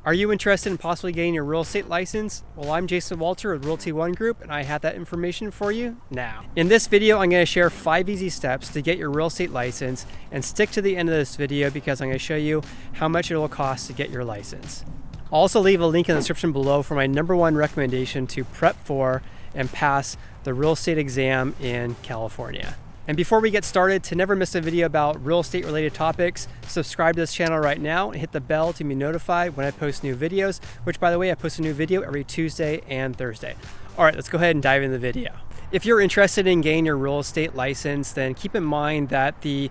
Are you interested in possibly getting your real estate license? Well, I'm Jason Walter with Realty One Group, and I have that information for you now. In this video, I'm going to share 5 easy steps to get your real estate license, and stick to the end of this video because I'm going to show you how much it will cost to get your license. I'll also leave a link in the description below for my #1 recommendation to prep for and pass the real estate exam in California. And before we get started, to never miss a video about real estate related topics, subscribe to this channel right now and hit the bell to be notified when I post new videos, which, by the way, I post a new video every Tuesday and Thursday. All right, let's go ahead and dive into the video. If you're interested in getting your real estate license, then keep in mind that the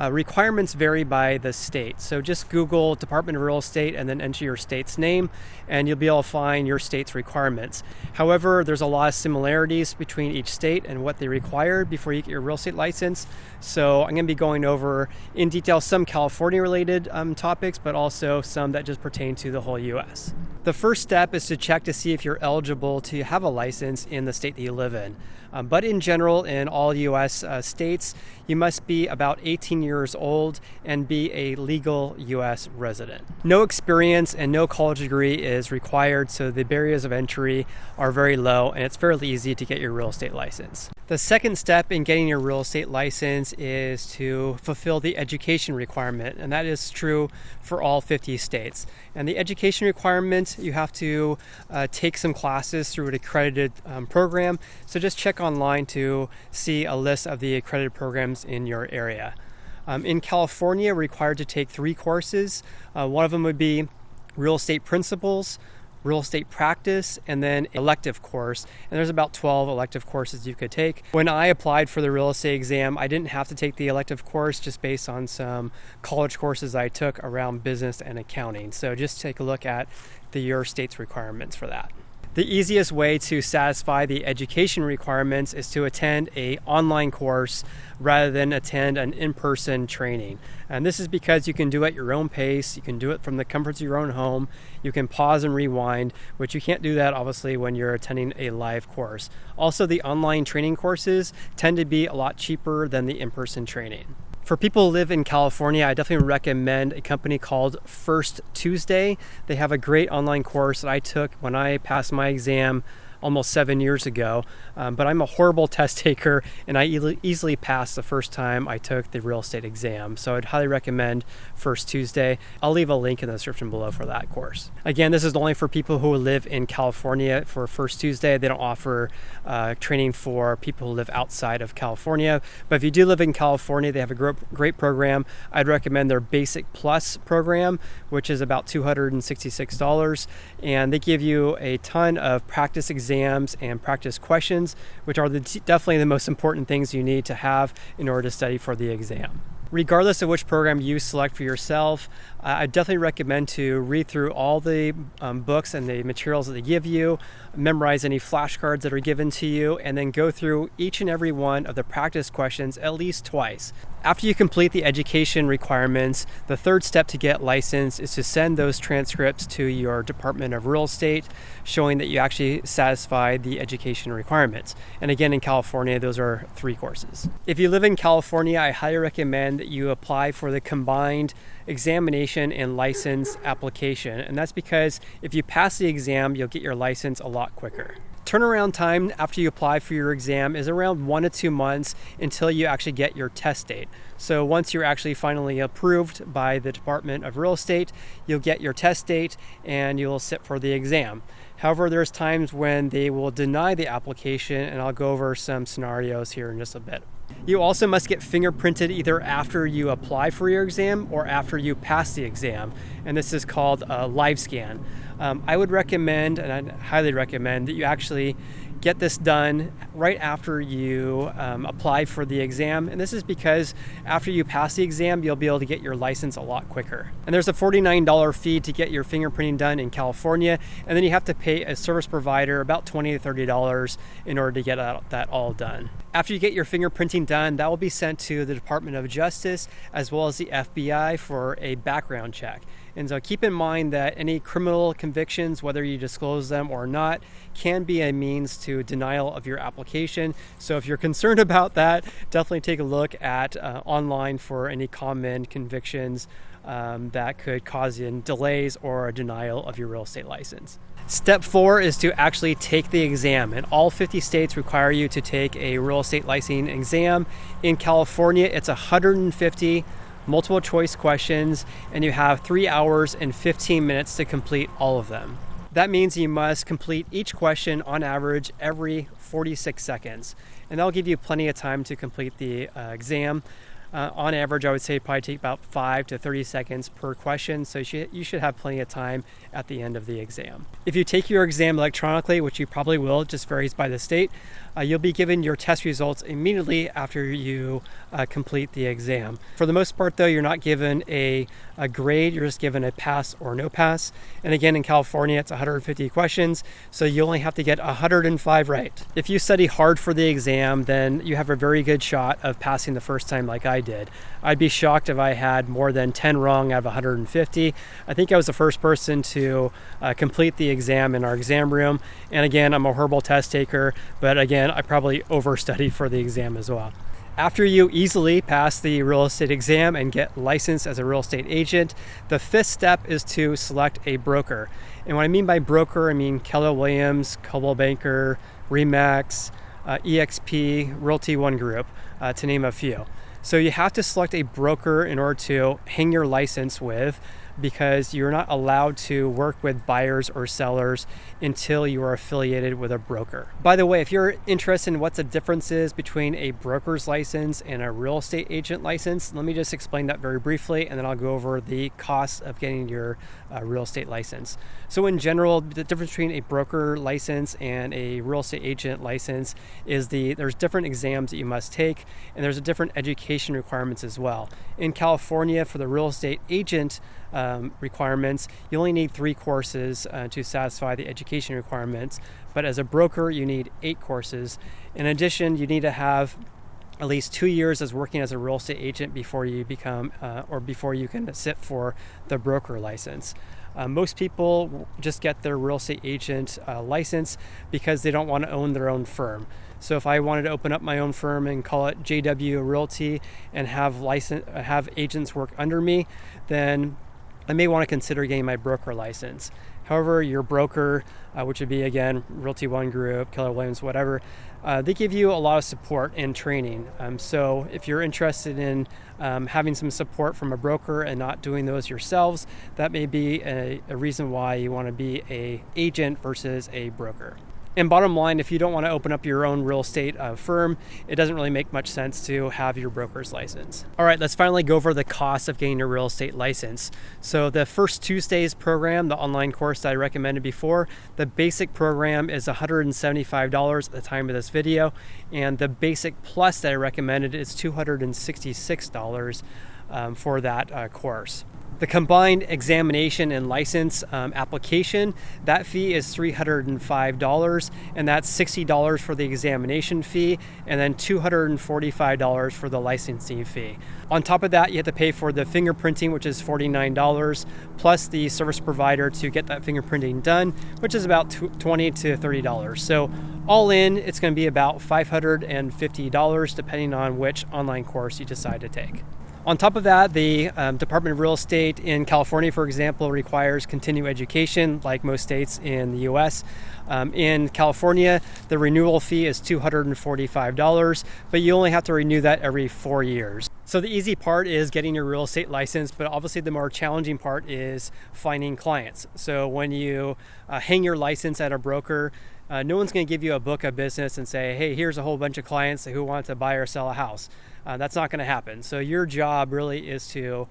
requirements vary by the state. So just Google Department of Real Estate and then enter your state's name, and you'll be able to find your state's requirements. However, there's a lot of similarities between each state and what they require before you get your real estate license. So I'm going to be going over in detail some California related topics, but also some that just pertain to the whole US. The first step is to check to see if you're eligible to have a license in the state that you live in. But in general, in all US states, you must be about 18 years old and be a legal US resident. No experience and no college degree is required, so the barriers of entry are very low, and it's fairly easy to get your real estate license. The second step in getting your real estate license is to fulfill the education requirement, and that is true for all 50 states. And the education requirement, you have to take some classes through an accredited program, so just check online to see a list of the accredited programs in your area. In California, we're required to take 3 courses. One of them would be Real Estate Principles, Real Estate Practice, and then elective course. And there's about 12 elective courses you could take. When I applied for the real estate exam, I didn't have to take the elective course just based on some college courses I took around business and accounting. So just take a look at your state's requirements for that. The easiest way to satisfy the education requirements is to attend an online course rather than attend an in-person training. And this is because you can do it at your own pace. You can do it from the comforts of your own home. You can pause and rewind, which you can't do that obviously when you're attending a live course. Also, the online training courses tend to be a lot cheaper than the in-person training. For people who live in California, I definitely recommend a company called First Tuesday. They have a great online course that I took when I passed my exam almost 7 years ago, but I'm a horrible test taker, and I easily passed the first time I took the real estate exam. So I'd highly recommend First Tuesday. I'll leave a link in the description below for that course. Again, this is only for people who live in California. For First Tuesday, they don't offer training for people who live outside of California. But if you do live in California, they have a great program. I'd recommend their Basic Plus program, which is about $266, and they give you a ton of practice exams and practice questions, which are definitely the most important things you need to have in order to study for the exam. Regardless of which program you select for yourself, I definitely recommend to read through all the books and the materials that they give you, memorize any flashcards that are given to you, and then go through each and every one of the practice questions at least twice. After you complete the education requirements, the third step to get licensed is to send those transcripts to your Department of Real Estate, showing that you actually satisfied the education requirements. And again, in California, those are 3 courses. If you live in California, I highly recommend that you apply for the combined examination and license application. And that's because if you pass the exam, you'll get your license a lot quicker. Turnaround time after you apply for your exam is around 1 to 2 months until you actually get your test date. So once you're actually finally approved by the Department of Real Estate, you'll get your test date and you'll sit for the exam. However, there's times when they will deny the application, and I'll go over some scenarios here in just a bit. You also must get fingerprinted either after you apply for your exam or after you pass the exam, and this is called a live scan. I would recommend, and I highly recommend, that you actually get this done right after you apply for the exam. And this is because after you pass the exam, you'll be able to get your license a lot quicker. And there's a $49 fee to get your fingerprinting done in California. And then you have to pay a service provider about $20 to $30 in order to get that all done. After you get your fingerprinting done, that will be sent to the Department of Justice as well as the FBI for a background check. And so keep in mind that any criminal convictions, whether you disclose them or not, can be a means to denial of your application. So if you're concerned about that, definitely take a look at online for any common convictions that could cause you delays or a denial of your real estate license. Step 4 is to actually take the exam, and all 50 states require you to take a real estate licensing exam. In California, it's 150 multiple choice questions, and you have 3 hours and 15 minutes to complete all of them. That means you must complete each question on average every 46 seconds, and that'll give you plenty of time to complete the exam. On average, I would say probably take about 5 to 30 seconds per question, so you should have plenty of time at the end of the exam. If you take your exam electronically, which you probably will, it just varies by the state, you'll be given your test results immediately after you complete the exam. For the most part, though, you're not given a grade, you're just given a pass or no pass. And again, in California, it's 150 questions, so you only have to get 105 right. If you study hard for the exam, then you have a very good shot of passing the first time like I did. I'd be shocked if I had more than 10 wrong out of 150. I think I was the first person to complete the exam in our exam room. And again, I'm a horrible test taker, but again, I probably overstudied for the exam as well. After you easily pass the real estate exam and get licensed as a real estate agent, the 5th step is to select a broker. And what I mean by broker, I mean Keller Williams, Coldwell Banker, Remax, EXP, Realty One Group, to name a few. So you have to select a broker in order to hang your license with, because you're not allowed to work with buyers or sellers until you are affiliated with a broker. By the way, if you're interested in what the difference is between a broker's license and a real estate agent license, let me just explain that very briefly, and then I'll go over the cost of getting your real estate license. So in general, the difference between a broker license and a real estate agent license is there's different exams that you must take, and there's a different education requirements as well. In California, for the real estate agent requirements, you only need 3 courses to satisfy the education requirements, but as a broker you need 8 courses. In addition, you need to have at least 2 years as working as a real estate agent before you become before you can sit for the broker license. Most people just get their real estate agent license because they don't want to own their own firm. So if I wanted to open up my own firm and call it JW Realty and have agents work under me, then I may want to consider getting my broker license. However, your broker, which would be, again, Realty One Group, Keller Williams, whatever, they give you a lot of support and training. So if you're interested in having some support from a broker and not doing those yourselves, that may be a reason why you want to be an agent versus a broker. And bottom line, if you don't want to open up your own real estate firm, it doesn't really make much sense to have your broker's license. All right, let's finally go over the cost of getting your real estate license. So the First Tuesdays program, the online course that I recommended before, the basic program is $175 at the time of this video, and the basic plus that I recommended is $266 for that course. The combined examination and license application, that fee is $305, and that's $60 for the examination fee, and then $245 for the licensing fee. On top of that, you have to pay for the fingerprinting, which is $49, plus the service provider to get that fingerprinting done, which is about $20 to $30. So all in, it's going to be about $550, depending on which online course you decide to take. On top of that, the Department of Real Estate in California, for example, requires continuing education, like most states in the U.S. In California, the renewal fee is $245, but you only have to renew that every 4 years. So the easy part is getting your real estate license, but obviously the more challenging part is finding clients. So when you hang your license at a broker, no one's going to give you a book of business and say, hey, here's a whole bunch of clients who want to buy or sell a house. That's not going to happen. So your job really is to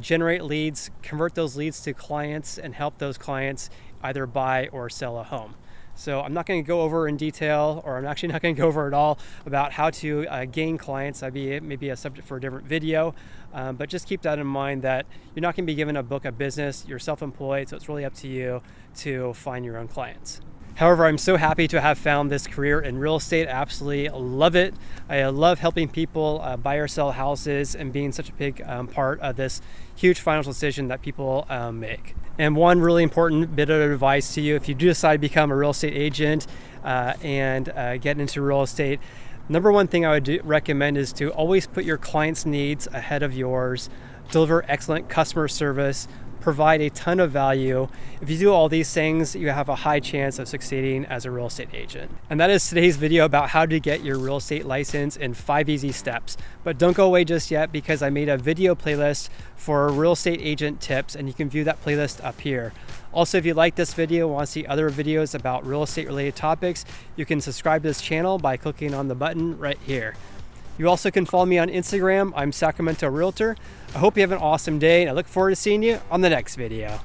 generate leads, convert those leads to clients, and help those clients either buy or sell a home. So I'm not going to go over in detail, or I'm actually not going to go over at all about how to gain clients. That'd be maybe a subject for a different video. But just keep that in mind, that you're not going to be given a book of business. You're self-employed, so it's really up to you to find your own clients. However, I'm so happy to have found this career in real estate. I absolutely love it. I love helping people buy or sell houses and being such a big part of this huge financial decision that people make. And one really important bit of advice to you, if you do decide to become a real estate agent and get into real estate, number one thing I would recommend is to always put your clients' needs ahead of yours. deliver excellent customer service, provide a ton of value. If you do all these things, you have a high chance of succeeding as a real estate agent. And that is today's video about how to get your real estate license in 5 easy steps. But don't go away just yet, because I made a video playlist for real estate agent tips, and you can view that playlist up here. Also, if you like this video and want to see other videos about real estate related topics, you can subscribe to this channel by clicking on the button right here. You also can follow me on Instagram. I'm Sacramento Realtor. I hope you have an awesome day, and I look forward to seeing you on the next video.